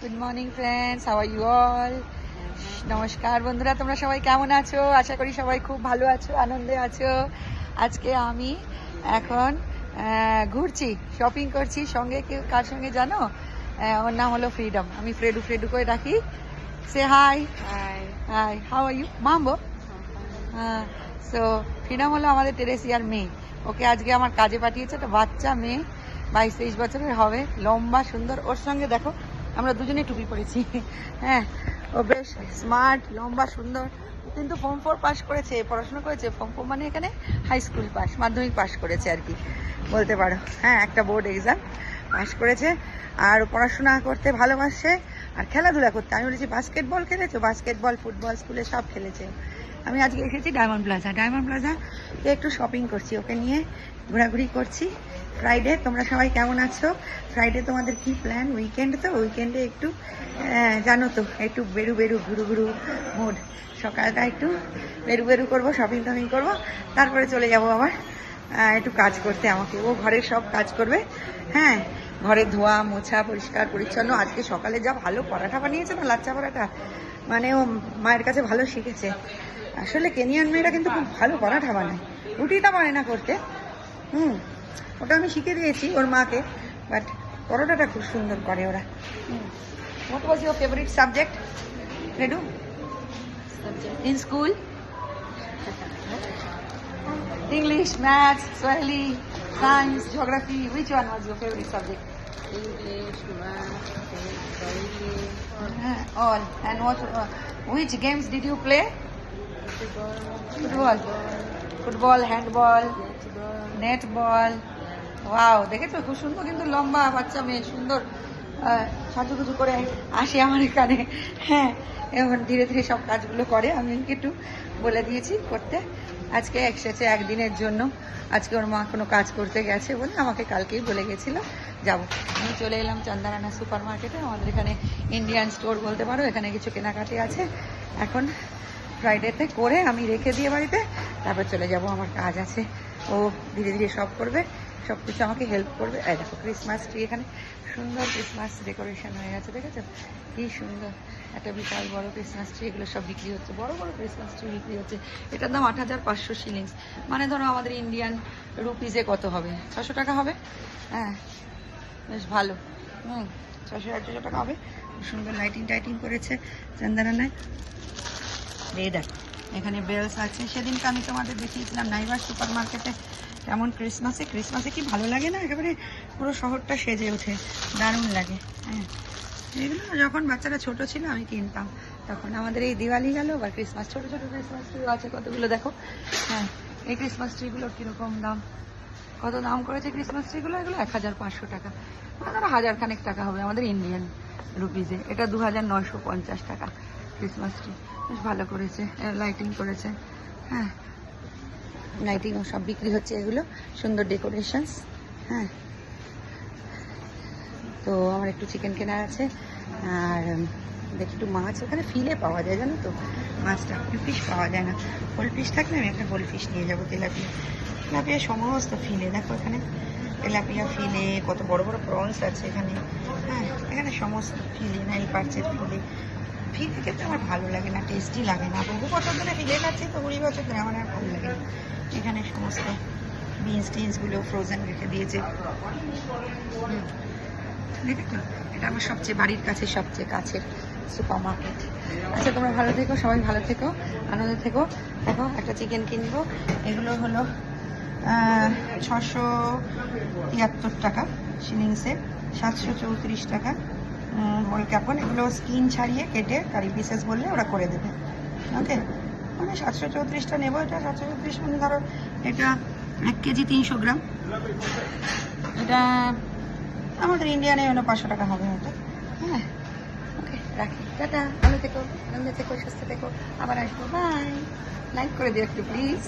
Good morning friends, how are you all? নমস্কার বন্ধুরা, তোমরা সবাই কেমন আছো? আশা করি সবাই খুব ভালো আছো, আনন্দে আছো। আজকে আমি এখন ঘুরছি, শপিং করছি। সঙ্গে কার সঙ্গে জানো? ওর নাম হলো ফ্রিডম। আমি ফ্রেডু ফ্রেডু করে ডাকি। সে hi. Hi, how are you মাম্বো? সো ফ্রিডম হলো আমাদের টেরেসিয়ার মেয়ে। ওকে আজকে আমার কাজে পাঠিয়েছে। একটা বাচ্চা মেয়ে, 22-23 বছরের হবে, লম্বা সুন্দর। ওর সঙ্গে দেখো আমরা দুজনেই টুপি পরেছি। হ্যাঁ, ও বেশ স্মার্ট, লম্বা সুন্দর, কিন্তু ফর্ম 4 পাস করেছে, পড়াশোনা করেছে। ফর্ম 4 মানে এখানে হাই স্কুল পাস, মাধ্যমিক পাস করেছে আর কি বলতে পারো। হ্যাঁ, একটা বোর্ড এক্সাম পাস করেছে। আর পড়াশোনা করতে ভালোবাসে আর খেলাধুলা করতে। আমি বলেছি বাস্কেটবল খেলেছো? বাস্কেটবল, ফুটবল স্কুলে সব খেলেছে। আমি আজকে এসেছি ডায়মন্ড প্লাজা। ডায়মন্ড প্লাজা একটু শপিং করছি, ওকে নিয়ে ঘোরাঘুরি করছি। ফ্রাইডে, তোমরা সবাই কেমন আছো? ফ্রাইডে তোমাদের কি প্ল্যান? উইকেন্ড তো, উইকেন্ডে একটু জানো তো, একটু বেরু ঘুরু ঘুরু মুড। সকালটা একটু বেরু করবো, শপিং টপিং করবো, তারপরে চলে যাব আবার একটু কাজ করতে। আমাকে ও ঘরের সব কাজ করবে। হ্যাঁ, ঘরে ধোয়া মোছা, পরিষ্কার পরিচ্ছন্ন। আজকে সকালে যা ভালো পরাঠা বানিয়েছে না, লাচ্চা পরাঠা, মানে ও মায়ের কাছে ভালো শিখেছে। আসলে কেনিয়ান মেয়েরা কিন্তু খুব ভালো পরাঠা বানায়, রুটিটা পারে না করতে। ওটা আমি শিখে দিয়েছি ওর মাকে, বাট পরোটাটা খুব সুন্দর করে ওরা। What was your favourite subject, রেডু, in school? English, maths, Swahili, science, geography. Which one was your favorite subject? English, math, Swahili, All. And which games did you play? Football. Football, handball, netball. Wow, দেখেছো খুব সুন্দর, কিন্তু লম্বা বাচ্চা মেয়ে, সুন্দর সাজুগুজু করে আসে আমার এখানে। হ্যাঁ, এখন ধীরে ধীরে সব কাজগুলো করে। আমি একটু বলে দিয়েছি করতে। আজকে এসেছে একদিনের জন্য। আজকে ওর মা কোনো কাজ করতে গেছে বলে আমাকে কালকেই বলে গেছিলো যাবো। আমি চলে এলাম চান্দারানা সুপার মার্কেটে। আমাদের এখানে ইন্ডিয়ান স্টোর বলতে পারো। এখানে কিছু কেনাকাটি আছে। এখন ফ্রাইডেতে করে আমি রেখে দিয়ে বাড়িতে, তারপর চলে যাব। আমার কাজ আছে। ও ধীরে ধীরে সব করবে, সব কিছু আমাকে হেল্প করবে। এই দেখো ক্রিসমাস ট্রি, এখানে সুন্দর ক্রিসমাস ডেকোরেশন হয়ে গেছে, দেখেছো কি সুন্দর একটা বিশাল বড় ক্রিসমাস ট্রি। এগুলো সব বিক্রি হচ্ছে, বড় বড় ক্রিসমাস ট্রি বিক্রি হচ্ছে। এটার দাম 8,500 শিলিংস, মানে ধরো আমাদের ইন্ডিয়ান রুপিজে কত হবে? 600 টাকা হবে। হ্যাঁ, বেশ ভালো। 600-800 টাকা হবে। সুন্দর লাইটিং টাইটিং করেছে চান্দারানায়। এই দেখো এখানে বেলস আছে। সেদিনকে আমি তোমাদের দেখিয়েছিলাম নাইবার সুপার মার্কেটে কেমন ক্রিসমাসে কি ভালো লাগে না, একেবারে পুরো শহরটা সেজে ওঠে, দারুণ লাগে। হ্যাঁ, এগুলো যখন বাচ্চারা ছোট ছিল আমি কিনতাম তখন। আমাদের এই দিওয়ালি গেল, বা ক্রিসমাস, ছোট ছোট ক্রিসমাস ট্রি আছে কতগুলো দেখো। হ্যাঁ, এই ক্রিসমাস ট্রিগুলোর কীরকম দাম, কত দাম করেছে ক্রিসমাস ট্রিগুলো? এগুলো 1,500 টাকা, ধরো 1,000 খানেক টাকা হবে আমাদের ইন্ডিয়ান রুপিজে। এটা 2,950 টাকা ক্রিসমাস ট্রি। বেশ ভালো করেছে, লাইটিং করেছে। হ্যাঁ, লাইটিংও সব বিক্রি হচ্ছে, এগুলো সুন্দর ডেকোরেশনস। হ্যাঁ, তো আমার একটু চিকেন কেনার আছে। আর দেখি একটু মাছ ওখানে ফিলে পাওয়া যায়, জানো তো মাছটা, ফিশ পাওয়া যায় না। হোল ফিশ থাকলে আমি একটা হোল ফিশ নিয়ে যাবো। তেলাপিয়া, তেলাপিয়া সমস্ত ফিলে, দেখো এখানে তেলাপিয়া ফিলে, কত বড় বড় প্রনস আছে এখানে। হ্যাঁ, এখানে সমস্ত ফিলে, নাইল পার্চের ফিলে। ফিলে খেতে আমার ভালো লাগে না, টেস্টি লাগে না। বহু বছর ধরে ফিলে খাচ্ছি তো, 20 বছর ধরে, আমার আর ভালো লাগে না। এখানে সমস্ত বিনস টিনসগুলো ফ্রোজেন রেখে দিয়েছে। দেখেছো, এটা আমার সবচেয়ে বাড়ির কাছে সবচেয়ে কাছের সুপার মার্কেট। আচ্ছা, তোমরা ভালো থেকো, সবাই ভালো থেকো, আনন্দে থেকো। দেখো একটা চিকেন কিনবো। এগুলো হলো 673 টাকা শিলিংসে, 734 টাকা হোল ক্যাপন। এগুলো স্কিন ছাড়িয়ে কেটে কারি পিসেস বললে ওরা করে দেবে। ওকে, মানে 734টা নেবো। এটা 734 মানে ধরো এটা 1 কেজি 300 গ্রাম। এটা আমাদের ইন্ডিয়ানে হলো 500 টাকা হবে হয়তো। হ্যাঁ, ওকে, রাখি। টাটা, ভালো থেকো, আনন্দে থেকো, সুস্থ থেকো, আবার আসবো। বাই। লাইক করে দিও একটু প্লিজ।